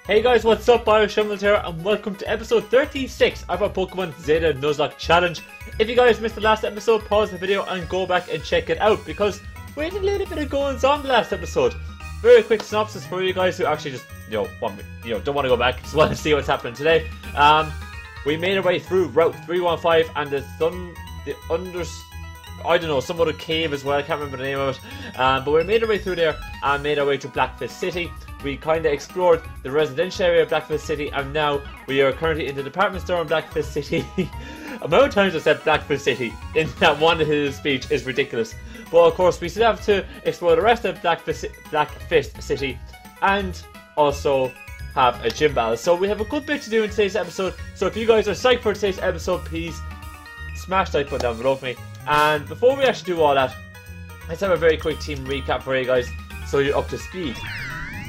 Hey guys, what's up? IrishEmerald here, and welcome to episode 36 of our Pokémon Zeta Nuzlocke challenge. If you guys missed the last episode, pause the video and go back and check it out because we had a little bit of goings on the last episode. Very quick synopsis for you guys who actually just don't want to go back, just want to see what's happening today. We made our way through Route 315 and I don't know, some other cave as well, I can't remember the name of it. But we made our way through there and made our way to Blackfist City. We kind of explored the residential area of Blackfist City, and now we are currently in the department store in Blackfist City. The amount of times I said Blackfist City in that one little speech is ridiculous. But of course we still have to explore the rest of Blackfist City and also have a gym battle. So we have a good bit to do in today's episode. So if you guys are psyched for today's episode, please smash the like button down below for me. And before we actually do all that, let's have a very quick team recap for you guys so you're up to speed.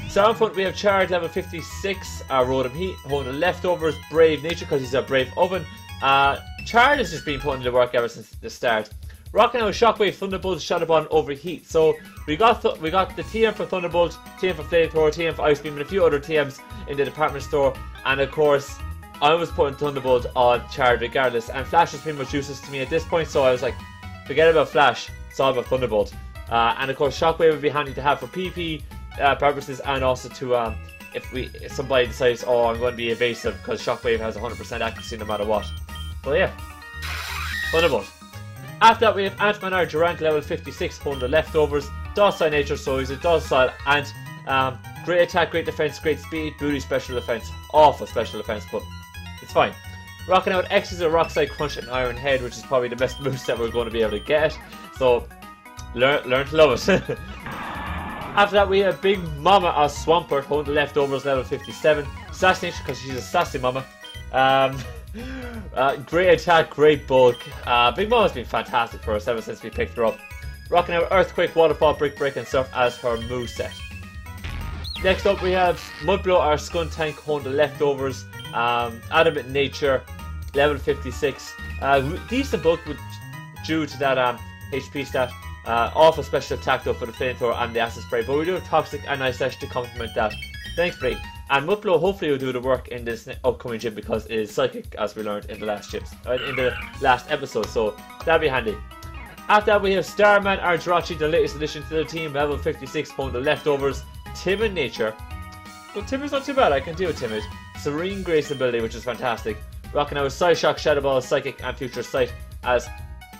So in front we have Chard, level 56, Rotom Heat, holding the leftovers, Brave Nature because he's a Brave Oven. Chard has just been putting in the work ever since the start. Rocking out Shockwave, Thunderbolt, Shadowbond, Overheat. So we got the TM for Thunderbolt, TM for Flamethrower, TM for Ice Beam, and a few other TMs in the department store. And of course, I was putting Thunderbolt on Chard regardless, and Flash was pretty much useless to me at this point, so I was like, forget about Flash, it's all about Thunderbolt. And of course Shockwave would be handy to have for PP purposes, and also to if somebody decides, oh, I'm going to be evasive, because Shockwave has 100% accuracy no matter what. Well, yeah, Thunderbolt. After that we have Ant-Man or Durant, level 56, holding the leftovers, docile nature, so he's a docile ant. Great attack, great defense, great speed, booty, special defense, awful special defense, but it's fine. Rocking out X is a Rock Slide, Crunch, and Iron Head, which is probably the best moves that we're going to be able to get, so learn to love it. After that we have Big Mama or Swampert, holding the leftovers, level 57, Sassy Nature because she's a sassy mama. Great attack, great bulk. Big Mama's been fantastic for us ever since we picked her up. Rocking out Earthquake, Waterfall, Brick Break, and Surf as her moveset. Next up we have Mudblow or Skuntank, holding the leftovers, Adamant Nature, level 56. Decent bulk due to that HP stat. Awful special attack though for the Flamethrower and the Acid Spray, but we do have Toxic and Ice Slash to complement that. Thanks, Blake. And Mudblow hopefully will do the work in this upcoming gym because it is Psychic, as we learned in the last episode, so that'll be handy. After that we have Starman or Jirachi, the latest addition to the team, level 56, holding the leftovers, Timid Nature. Well, Timid's not too bad, I can deal with Timid. Serene Grace ability, which is fantastic. Rocking out Psyshock, Shadow Ball, Psychic, and Future Sight as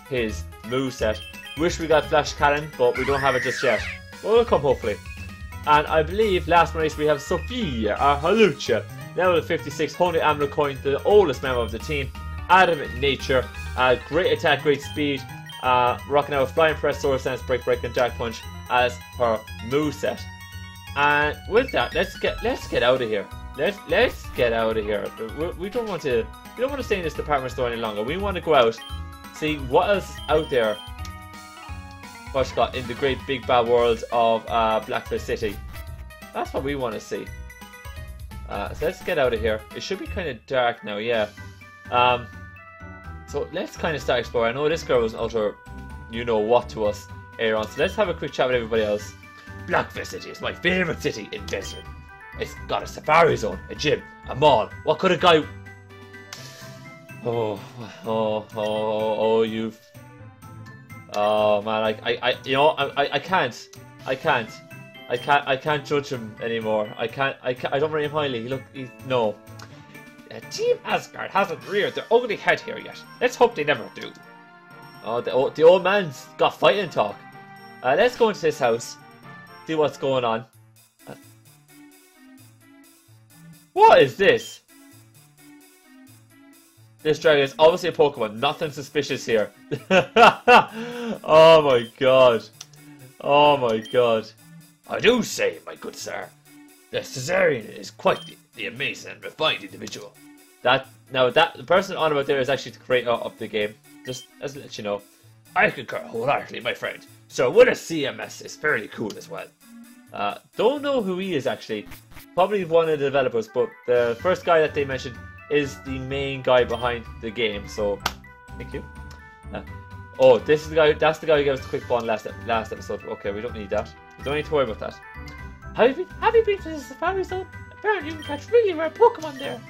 his moveset. Wish we got Flash Cannon, but we don't have it just yet. Well, it'll come hopefully. And I believe last but not least we have Sophia, or Halucha, level 56, holding the Amulet Coin, the oldest member of the team. Adamant Nature, great attack, great speed. Rocking out Flying Press, Sword Stance, Break Break, and Dark Punch as her moveset. And with that, let's get out of here. Let's get out of here. We don't want to stay in this department store any longer. We want to go out, see what else is out there. What's got in the great big bad world of Blackfist City. That's what we want to see. So let's get out of here. It should be kind of dark now, yeah. So let's kind of start exploring. I know this girl was an utter you-know-what to us earlier on, so let's have a quick chat with everybody else. Blackfist City is my favourite city in Desert. It's got a safari zone, a gym, a mall. What could a guy... Oh man, I can't judge him anymore. I don't rate him highly. No. Team Asgard hasn't reared their ugly head here yet. Let's hope they never do. Oh, the old man's got fighting talk. Let's go into this house, see what's going on. What is this? This dragon is obviously a Pokemon. Nothing suspicious here. Oh my god. Oh my god. I do say, my good sir, the Caesarian is quite the amazing and refined individual. The person on about there is actually the creator of the game. Just as to let you know. I concur wholeheartedly, my friend. So with a CMS is fairly cool as well. Don't know who he is actually. Probably one of the developers, but the first guy that they mentioned is the main guy behind the game, so thank you. Oh, this is the guy. That's the guy who gave us the quick bond last episode. Okay, we don't need that. We don't need to worry about that. Have you been to the safari zone? Baron, you can catch really rare Pokemon there.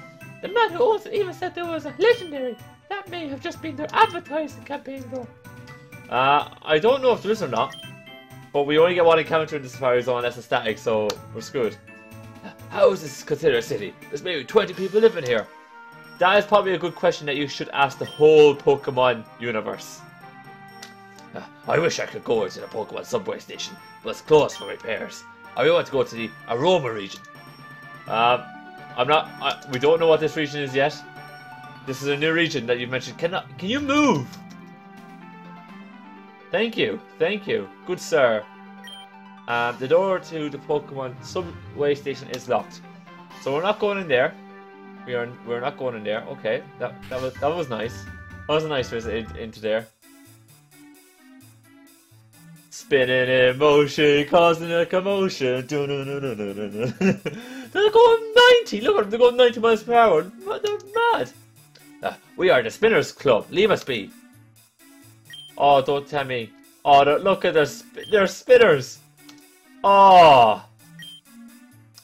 The man who owns it even said there was a legendary. That may have just been their advertising campaign though. I don't know if there is or not. But we only get one encounter in the Safari Zone that's a static, so we're screwed. How is this considered a city? There's maybe 20 people living here. That is probably a good question that you should ask the whole Pokemon universe. I wish I could go to the Pokemon subway station, but it's closed for repairs. I really want to go to the Aroma region. We don't know what this region is yet. This is a new region that you mentioned. Can you move? Thank you, good sir. The door to the Pokemon subway station is locked, so we're not going in there. We're not going in there. Okay, that was nice. That was a nice visit into there. Spinning in motion, causing a commotion. They're going 90. Look at them. They're going 90 miles per hour. They're mad. We are the Spinners Club. Leave us be. Oh, don't tell me. Oh, look at their spinners. Oh.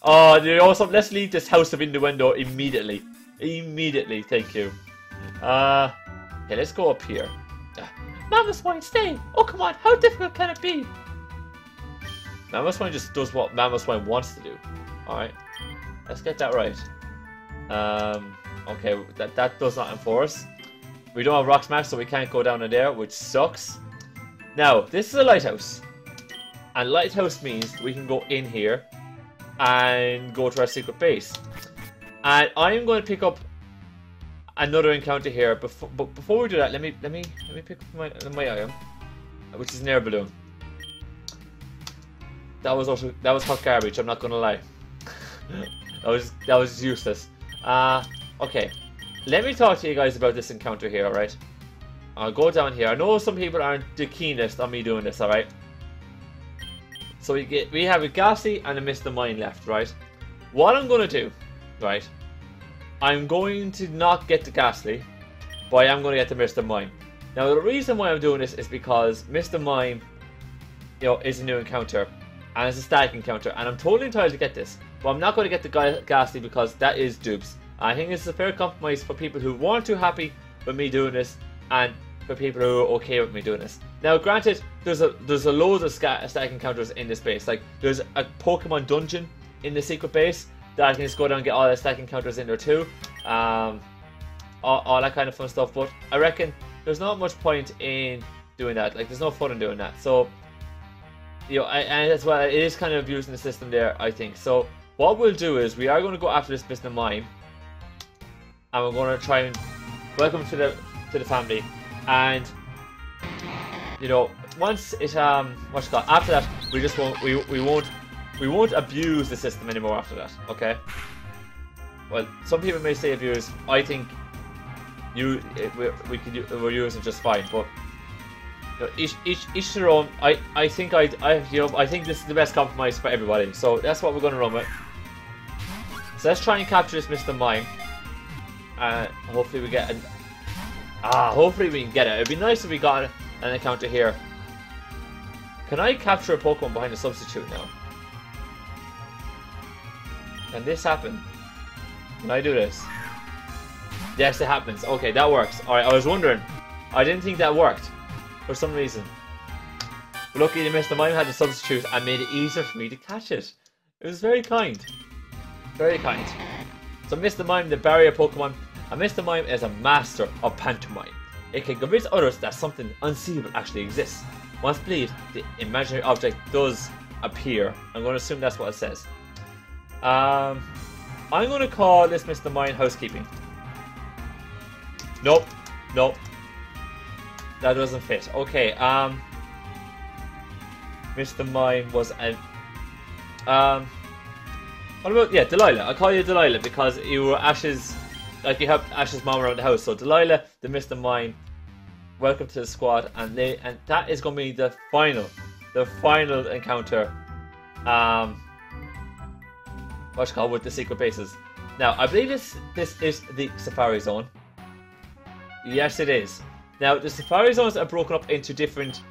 Oh, you know something? Let's leave this house of innuendo immediately. Immediately, thank you. Okay, let's go up here. Mammoth Swine, stay! Oh, come on, how difficult can it be? Mammoth Swine just does what Mammoth Swine wants to do. Alright, let's get that right. Okay, that does not enforce. We don't have Rock Smash, so we can't go down in there, which sucks. Now, this is a lighthouse. And lighthouse means we can go in here and go to our secret base. And I am going to pick up another encounter here. But before we do that, let me pick up my item, which is an air balloon. That was hot garbage. I'm not going to lie. that was useless. Okay. Let me talk to you guys about this encounter here, alright? I'll go down here. I know some people aren't the keenest on me doing this, alright? So we have a Ghastly and a Mr. Mime left, right? What I'm going to do, right? I'm going to not get the Ghastly, but I am going to get the Mr. Mime. Now the reason why I'm doing this is because Mr. Mime, you know, is a new encounter. And it's a static encounter. And I'm totally entitled to get this. But I'm not going to get the Ghastly because that is dupes. I think it's a fair compromise for people who weren't too happy with me doing this, and for people who are okay with me doing this. Now, granted, there's a load of static encounters in this base. Like, there's a Pokemon dungeon in the secret base that I can just go down and get all the static encounters in there too. All that kind of fun stuff. But I reckon there's not much point in doing that. Like, there's no fun in doing that. So, you know, and as well, it is kind of abusing the system there, I think. So, what we'll do is we are going to go after this Mr. Mime. And we're going to try and welcome to the family, and you know, once it after that we just won't abuse the system anymore after that. Okay. Well, some people may say abuse. I think we're using just fine, but you know, each their own. I think I think this is the best compromise for everybody. So that's what we're going to run with. So let's try and capture this Mr. Mime. Hopefully we get an... hopefully we can get it. It'd be nice if we got an encounter here. Can I capture a Pokemon behind a substitute now? Can this happen? Can I do this? Yes, it happens. Okay, that works. Alright, I was wondering. I didn't think that worked. For some reason. But luckily Mr. Mime had a substitute and made it easier for me to catch it. It was very kind. Very kind. So Mr. Mime, the barrier Pokemon, and Mr. Mime is a master of pantomime. It can convince others that something unseeable actually exists. Once believed, the imaginary object does appear. I'm going to assume that's what it says. I'm going to call this Mr. Mime housekeeping. Nope. Nope. That doesn't fit. Okay, Mr. Mime was an... what about, yeah, Delilah. I'll call you Delilah because you were Ash's, like you helped Ash's mom around the house. So Delilah, the Mr. Mime, welcome to the squad, and that is going to be the final encounter. What's called with the secret bases. Now I believe this is the Safari Zone. Yes, it is. Now the Safari Zones are broken up into different.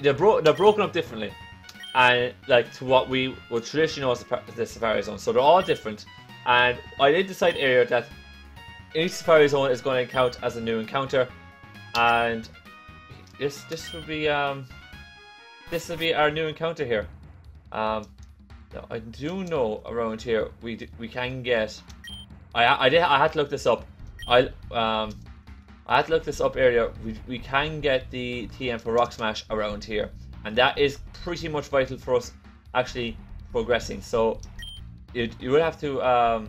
They're broken up differently. and like to what we would traditionally know as the Safari Zone. So they're all different, and I did decide earlier that each Safari Zone is going to count as a new encounter, and this will be our new encounter here. Now I do know around here we can get. I had to look this up. I had to look this up earlier. We can get the TM for Rock Smash around here, and that is pretty much vital for us actually progressing. So you would have to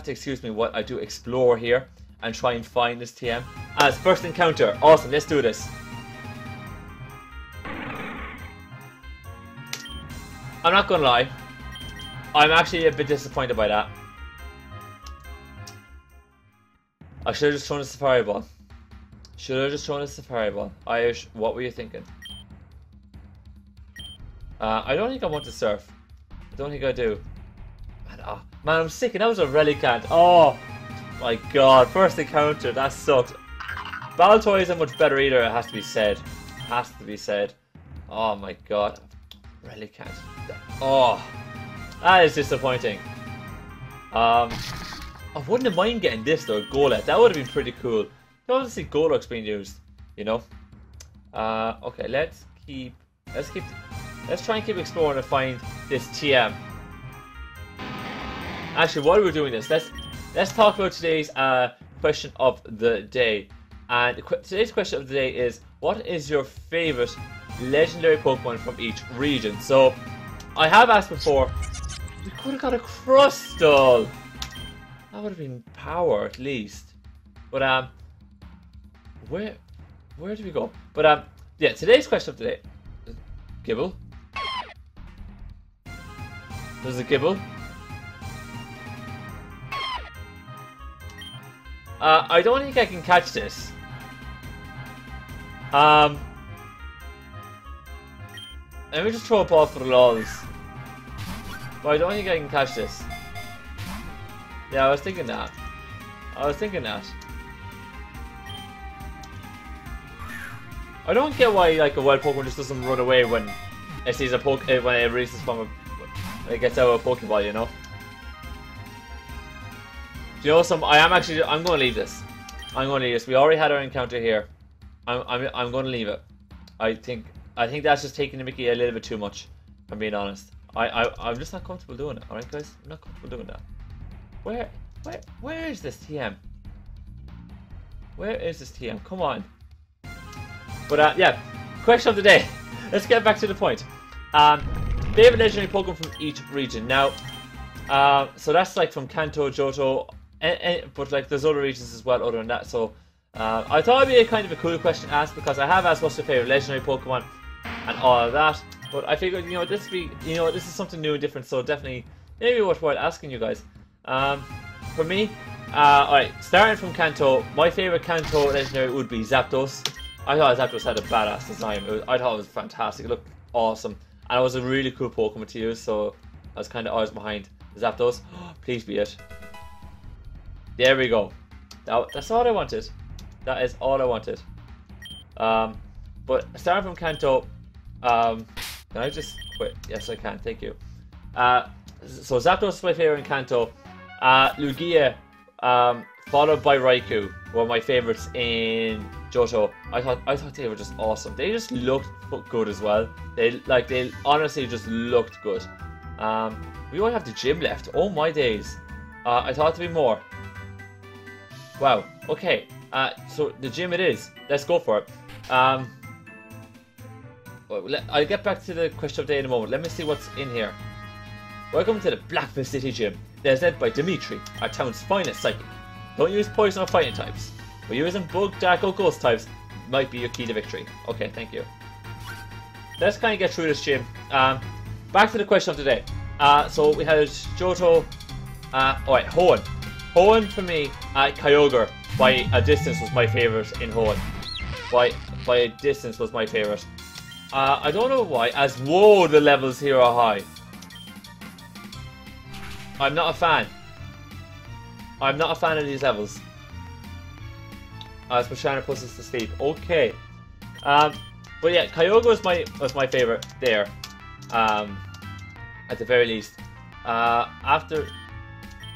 excuse me what I do explore here and try and find this TM as first encounter. Awesome, let's do this. I'm not gonna lie, I'm actually a bit disappointed by that. I should have just thrown a Safari Ball. Irish, what were you thinking? I don't think I want to surf. I don't think I do. Man, I'm sick, and that was a Relicanth. Oh my god, first encounter, that sucked. Baltoy isn't much better either, it has to be said. Oh my god. Relicanth. Oh, that is disappointing. I wouldn't have mind getting this though, Golett. That would have been pretty cool. I want to see Golux being used, you know. Okay, let's try and keep exploring and find this TM. Actually, while we're doing this, let's talk about today's question of the day. And today's question of the day is, what is your favorite legendary Pokemon from each region? So, I have asked before, we could have got a Crustle. That would have been power at least. But where do we go? But yeah, today's question of the day. Gibble. There's a Gibble. I don't think I can catch this. Let me just throw a ball for the lols. But I don't think I can catch this. Yeah, I was thinking that. I don't get why like a wild Pokemon just doesn't run away when it sees a when it releases from when it gets out of a Pokeball, you know. Do you know some? I'm going to leave this. We already had our encounter here. I'm going to leave it. I think that's just taking the Mickey a little bit too much. If I'm being honest. I'm just not comfortable doing it. All right, guys, I'm not comfortable doing that. Where is this TM? Where is this TM? Come on. But yeah, question of the day. Let's get back to the point. Favorite legendary Pokemon from each region. Now, so that's like from Kanto, Johto, but like there's other regions as well other than that. So I thought it'd be a kind of a cool question to ask because I have asked what's your favorite legendary Pokemon and all of that. But I figured, you know, this is something new and different. So definitely, maybe worthwhile asking you guys. For me, alright, starting from Kanto, my favorite Kanto legendary would be Zapdos. I thought Zapdos had a badass design. I thought it was fantastic. It looked awesome. And it was a really cool Pokemon to use, so I was kind of always behind Zapdos. Please be it. There we go. That's all I wanted. That is all I wanted. But starting from Kanto, can I just quit? Yes, I can. Thank you. So Zapdos is my favorite in Kanto. Lugia, followed by Raikou, were my favorites in Johto. I thought they were just awesome. They just looked good as well. They honestly just looked good. We only have the gym left. Oh my days. I thought there'd be more. Wow. Okay. So the gym it is. Let's go for it. I'll get back to the question of the day in a moment. Let me see what's in here. Welcome to the Blackville City Gym. They're led by Dimitri, our town's finest psychic. Don't use poison or fighting types. But using bug, dark, or ghost types might be your key to victory. Okay, thank you. Let's kind of get through this gym. Back to the question of the day. So we had Johto. Alright, Hoenn. Hoenn for me, Kyogre by a distance was my favourite in Hoenn. By a distance was my favourite. I don't know why, as whoa, the levels here are high. I'm not a fan. I'm not a fan of these levels. As Pashana puts us to sleep. Okay. But yeah, Kyogre was my favorite there. At the very least. After,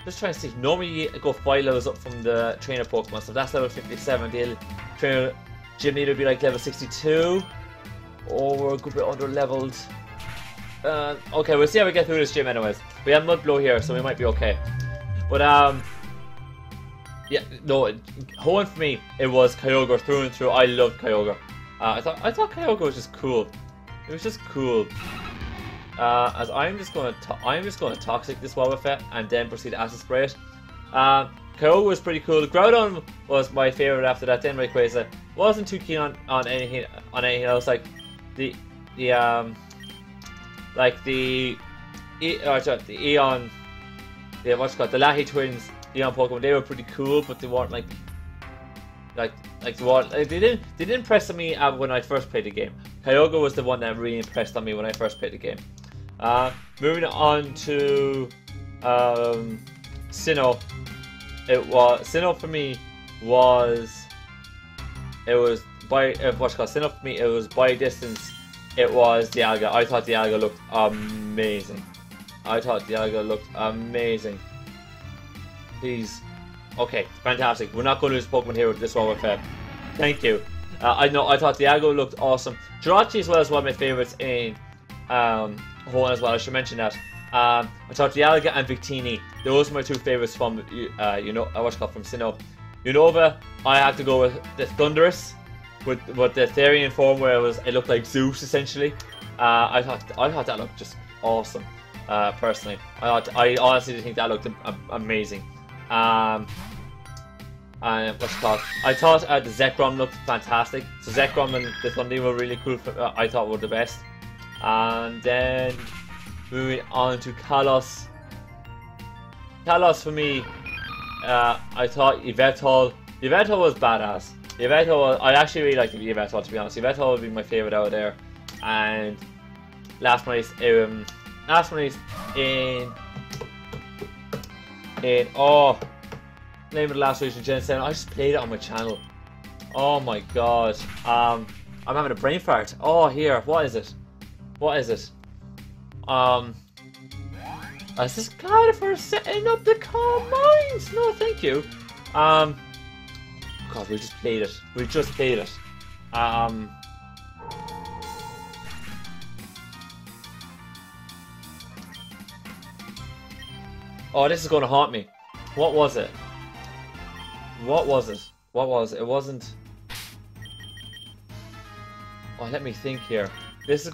just trying to see. Normally you go 5 levels up from the trainer Pokemon, so that's level 57. The trainer gym leader would be like level 62, or we're a good bit under leveled. Okay, we'll see how we get through this gym anyways. We have Mudblow here, so we might be okay. But yeah, no, Hoenn for me, it was Kyogre through and through. I loved Kyogre. I thought Kyogre was just cool. It was just cool. As I'm just gonna toxic this Wobbuffet and then proceed to acid spray it. Kyogre was pretty cool. Groudon was my favorite after that. Then Rayquaza wasn't too keen on anything else. Like the Eon, yeah, what's it called, the Lahi twins, Eon Pokemon. They were pretty cool, but they weren't they didn't impress on me when I first played the game. Kyogre was the one that really impressed on me when I first played the game. Moving on to Sinnoh. Sinnoh for me was Sinnoh for me, it was by distance. It was Dialga. I thought Dialga looked amazing. Please. Okay, fantastic. We're not going to lose Pokemon here with this one with Feb. Thank you. I thought Dialga looked awesome. Jirachi as well is one of my favorites in Hoenn as well. I should mention that. I thought Dialga and Victini, those are my 2 favorites from from Sinnoh. Unova, I have to go with the Thundurus with the Therian form where it looked like Zeus essentially. I thought that looked just awesome. Personally, I honestly think that looked amazing. And I thought the Zekrom looked fantastic. So Zekrom and the Thundee were really cool. I thought were the best. And then moving on to Kalos. Kalos for me, I thought Yveltal was badass. I actually really liked Yveltal, to be honest. Yveltal would be my favorite out there. And last place in name of the last region, Gen 7. I just played it on my channel. Oh my god. I'm having a brain fart. Oh, here. What is it? Is this cloud for setting up the calm minds? No, thank you. God, we just played it. Oh, this is going to haunt me. What was it? It wasn't. Oh, let me think here. This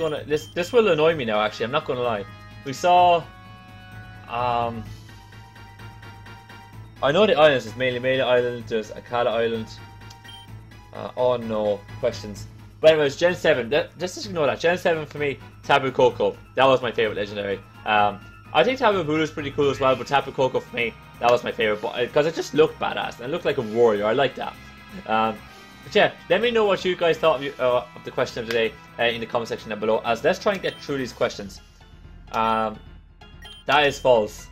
will annoy me now. Actually, I'm not gonna lie. We saw. I know the islands. There's Melee Island. There's Akala Island. Oh no, questions. But anyways, Gen 7. Just ignore that. Gen 7 for me, Tapu Koko. That was my favorite legendary. I think Tapu Bulu is pretty cool as well, but Tapu Koko for me, that was my favorite, because it just looked badass and it looked like a warrior. I like that. But yeah, let me know what you guys thought of the question of the day in the comment section down below. As let's try and get through these questions. That is false,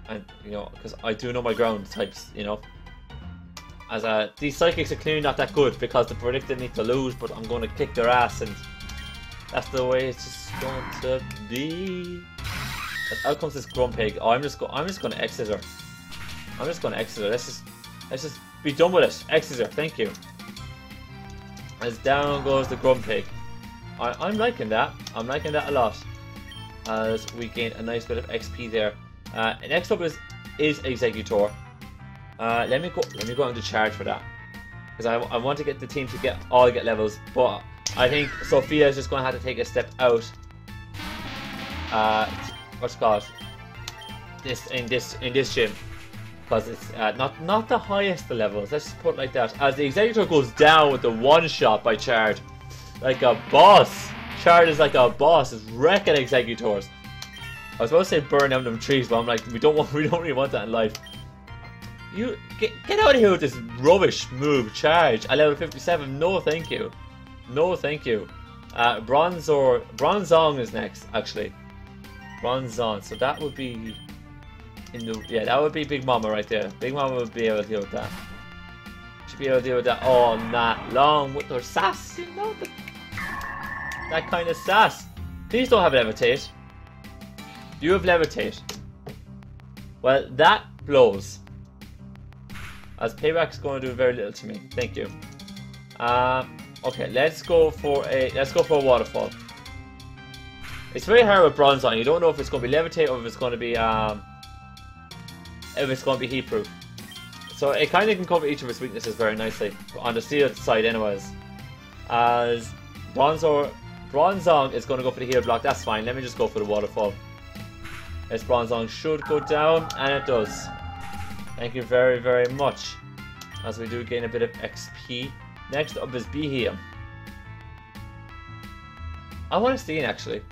and because I do know my ground types, as these psychics are clearly not that good because the predicted need to lose, but I'm going to kick their ass, and that's the way it's just going to be. Out comes this Grumpig. Oh, I'm just going to exit her. Let's just be done with it. Exit her. Thank you. As down goes the Grumpig. I'm liking that. I'm liking that a lot. As we gain a nice bit of XP there. Next up is Exeggutor. Let me go into charge for that, because I want to get the team to get levels, but I think Sophia is just going to have to take a step out. What's it called? In this gym, because it's not the highest of levels. Let's just put it like that. As the Exeggutor goes down with the one shot by Chard, like a boss. Chard is like a boss. It's wrecking Exeggutors. I was about to say burn down them trees, but I'm like, we don't really want that in life. You get out of here with this rubbish move, Charge at level 57. No, thank you. No, thank you. Bronzong is next, actually. Bronzong. So that would be that would be Big Mama right there. Big Mama would be able to deal with that. Should be able to deal with that all night long with her sass, that kind of sass. Please don't have levitate. You have levitate. Well, that blows. As payback is going to do very little to me. Thank you. Okay, let's go for a waterfall. It's very hard with bronze on. You don't know if it's going to be levitate or if it's going to be heat proof. So it kind of can cover each of its weaknesses very nicely on the steel side, anyways. As Bronzong is going to go for the heal block. That's fine. Let me just go for the waterfall. This Bronzong should go down, and it does. Thank you very, very much. As we do gain a bit of XP. Next up is Behem. I want to stay in, actually.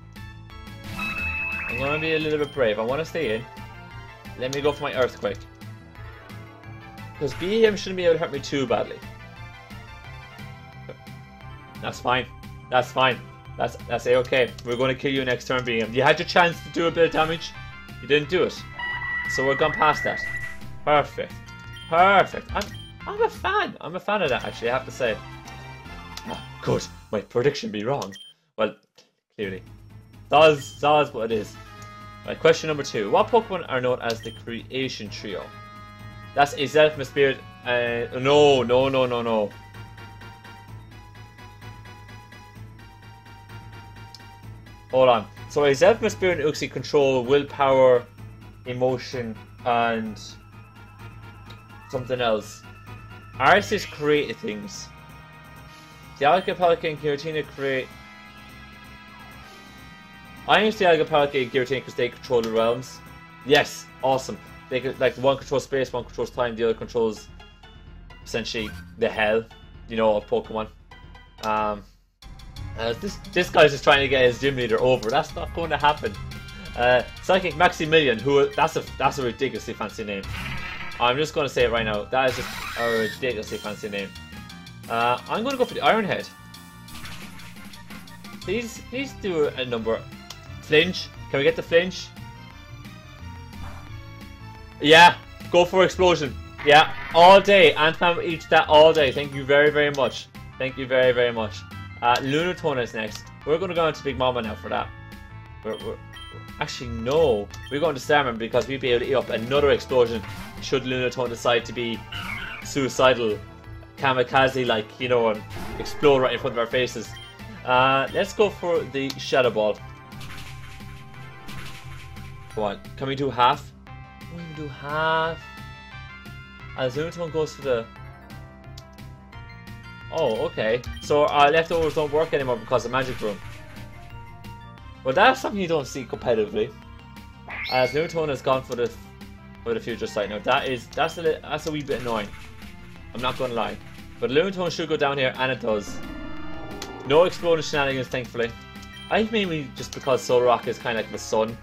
I'm going to be a little bit brave. I want to stay in. Let me go for my Earthquake. Because Behem shouldn't be able to hurt me too badly. That's fine. That's fine. That's A-okay. We're going to kill you next turn, Behem. You had your chance to do a bit of damage. You didn't do it. So we're gone past that. Perfect. Perfect. I'm a fan. I'm a fan of that, actually, I have to say. Could my prediction be wrong? Well, clearly. That's what it is. Right, question number 2. What Pokemon are known as the Creation Trio? That's a Zelfma Spirit. No. Hold on. So a Zelfma Spirit and Uxie control willpower, emotion, and something else. Arceus create things. Dialga, Palkia, and Giratina create. I use Dialga, Palkia, and Giratina because they control the realms. Yes, awesome. They could, like, one controls space, one controls time, the other controls essentially the hell, you know, of Pokemon. This guy's just trying to get his gym leader over. That's not going to happen. Psychic Maximilian, who that's a ridiculously fancy name. I'm just going to say it right now. That is just a ridiculously fancy name. I'm going to go for the Iron Head. Please do a number. Flinch. Can we get the flinch? Yeah. Go for explosion. Yeah. All day. Antman eats that all day. Thank you very, very much. Thank you very, very much. Lunatona is next. We're going to go into Big Mama now for that. Actually, no. We're going to Starman because we'd be able to eat up another explosion should Lunatone decide to be suicidal, kamikaze-like, you know, and explode right in front of our faces. Let's go for the Shadow Ball. Come on. Can we do half? We can do half. As Lunatone goes for the... Oh, okay. So our leftovers don't work anymore because of Magic Room. Well, that's something you don't see competitively. As Lunatone has gone for the future sight. Now that's a wee bit annoying. I'm not going to lie. But Lunatone should go down here, and it does. No exploding shenanigans, thankfully. I think maybe just because Solrock is kind of like the sun.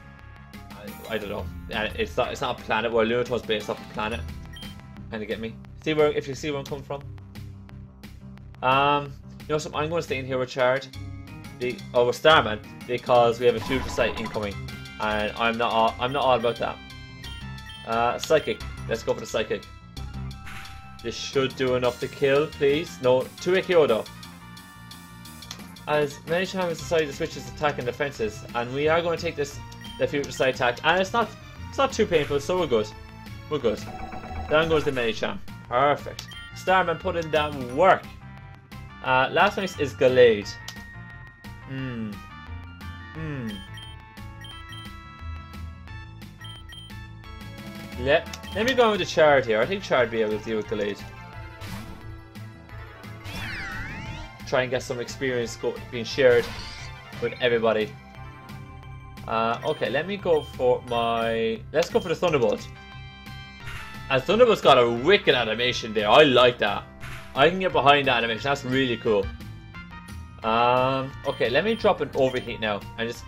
I don't know. And it's not a planet where Lunatone's based off a planet. Kind of get me. If you see where I'm coming from. You know something? I'm going to stay in here with Chard. With Starman because we have a future sight incoming, and I'm not all about that. Psychic. Let's go for the Psychic. This should do enough to kill, please. No, 2 Kyoto. As Medicham has decided to switch its attack and defenses, and we are going to take the future sight attack, and it's not too painful, so we're good. We're good. Down goes the Medicham. Perfect. Starman put in that work. Last one is Gallade. Let me go with the Chard here. I think Chard will be able to deal with Gallade. Try and get some experience being shared with everybody. Okay, let me go for my... Let's go for the Thunderbolt. As Thunderbolt's got a wicked animation there. I like that. I can get behind that animation. That's really cool. Okay, let me drop an Overheat now. And just...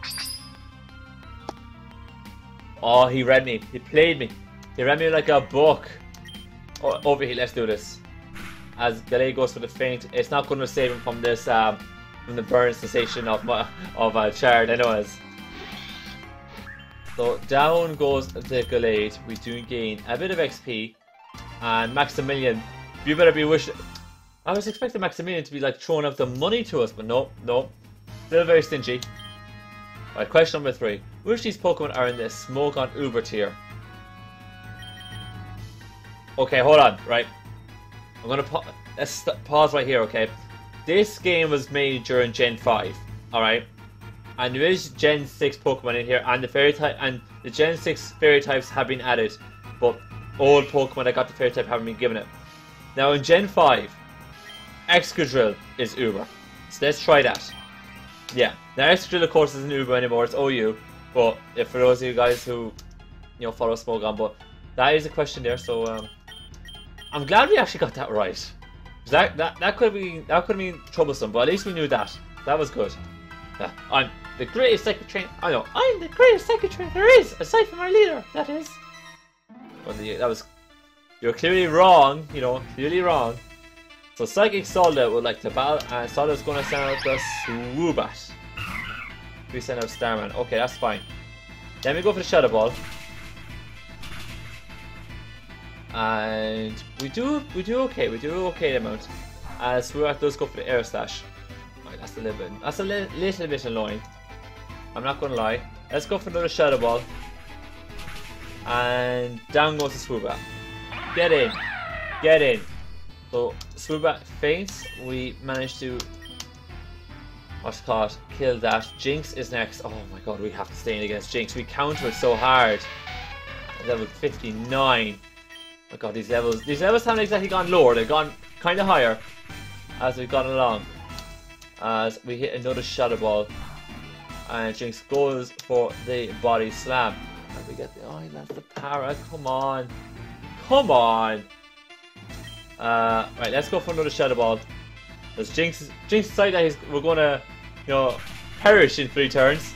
Oh, he read me. He played me. He read me like a book. Oh, Overheat, let's do this. As Gallade goes for the feint, it's not going to save him from this, from the burn sensation of Chard, anyways. So down goes the Gallade. We do gain a bit of XP, and Maximilian, you better be wishing. I was expecting Maximilian to be like throwing out the money to us, but no. Still very stingy. Right, question number 3. Which of these Pokemon are in the Smoke on Uber tier? Okay, hold on, right. I'm gonna let's pause right here, okay? This game was made during Gen 5, alright? And there is Gen 6 Pokemon in here, and the fairy type and the Gen 6 fairy types have been added, but old Pokemon that got the fairy type haven't been given it. Now in Gen 5, Excadrill is Uber. So let's try that. Yeah, now Excadrill of course isn't Uber anymore, it's OU. But if for those of you guys who follow Smogon, but that is a question there, so I'm glad we actually got that right. That could have been troublesome, but at least we knew that. That was good. Yeah, I'm the greatest psychic trainer. I know, I'm the greatest psychic trainer there is, aside from our leader. That is. Well, that was. You're clearly wrong. Clearly wrong. So Psychic Solda would like to battle, and Solda's going to send out the Swoobat. We send out Starman. Okay, that's fine. Then we go for the Shadow Ball. And we do okay. We do okay amount. As Swoobat does go for the Air Slash. Right, that's a little bit annoying. I'm not gonna lie. Let's go for another Shadow Ball. And down goes the Swoobat. Get in. Get in. So Swoobat faints. We managed to kill that. Jinx is next. Oh my god, we have to stay in against Jinx. We counter it so hard. Level 59. Oh my god, these levels haven't exactly gone lower, they've gone kinda higher as we've gone along. As we hit another Shadow Ball. And Jinx goes for the Body Slam. And we get that's the para. Come on. Come on. Right, let's go for another Shadow Ball. Because Jinx decided that we're gonna, perish in 3 turns.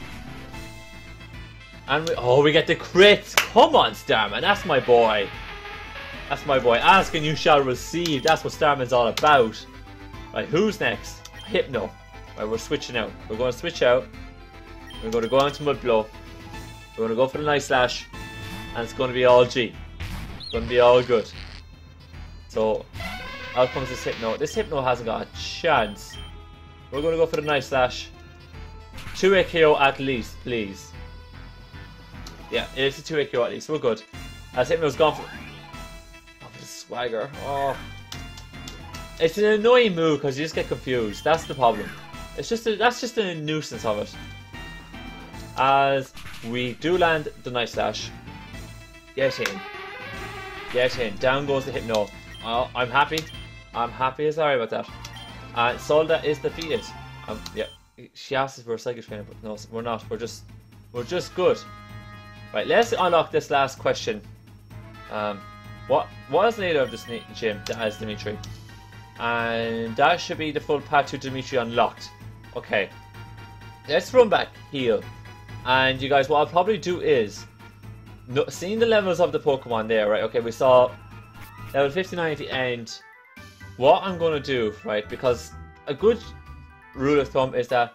And we get the crit. Come on, Starman, that's my boy. That's my boy. Ask and you shall receive. That's what Starman's all about. Right, who's next? Hypno. Right, we're switching out. We're going to switch out. We're going to go on to Mudblow. We're going to go for the Night Slash. And it's going to be all G. It's going to be all good. So, out comes this Hypno. This Hypno hasn't got a chance. We're going to go for the Night Slash. 2 KO at least, please. Yeah, it's a 2 KO at least. We're good. As Hypno's gone for the Swagger. Oh. It's an annoying move because you just get confused. That's the problem. That's just a nuisance of it. As we do land the Night Slash. Get in. Get in. Down goes the Hypno. I'm happy. I'm happy. Sorry about that. And Solda is defeated. Yeah. She asked us for a Psychic Trainer, but no, we're not. We're just good. Right. Let's unlock this last question. What is the leader of this gym? That is Dimitri. And that should be the full path to Dimitri unlocked. Okay. Let's run back, heal. And you guys, what I'll probably do is, seeing the levels of the Pokemon there, right? Okay, we saw level 59 at the end. What I'm going to do, right? Because a good rule of thumb is that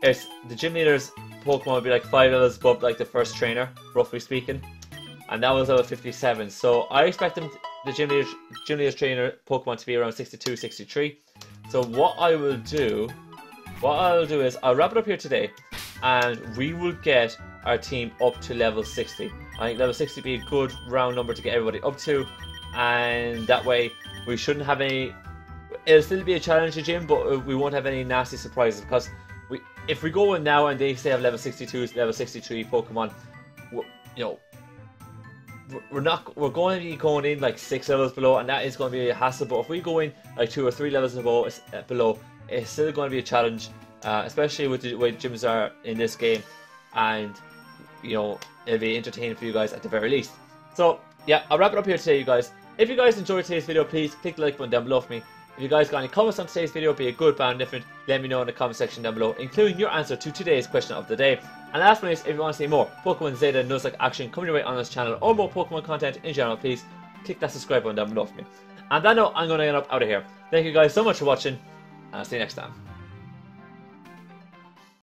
the gym leader's Pokemon will be like 5 levels above like the first trainer, roughly speaking. And that was level 57. So I expect the gym leader's trainer Pokemon to be around 62, 63. So what I'll do is I'll wrap it up here today, and we will get our team up to level 60. I think level 60 would be a good round number to get everybody up to, and that way we shouldn't have any. It'll still be a challenge to gym, but we won't have any nasty surprises, because if we go in now and they say have level 62, level 63 Pokemon, we're going to be going in like 6 levels below, and that is going to be a hassle. But if we go in like 2 or 3 levels below, it's still going to be a challenge, especially with the way gyms are in this game, and it'll be entertaining for you guys at the very least. So yeah, I'll wrap it up here today, you guys. If you guys enjoyed today's video, please click the like button down below for me. If you guys got any comments on today's video, be it good, bad, or different, let me know in the comment section down below, including your answer to today's question of the day. And last but not least, if you want to see more Pokémon Zeta Nuzlocke action coming your way on this channel, or more Pokemon content in general, please click that subscribe button down below for me. And on that note, I'm going to get up out of here. Thank you guys so much for watching, and I'll see you next time.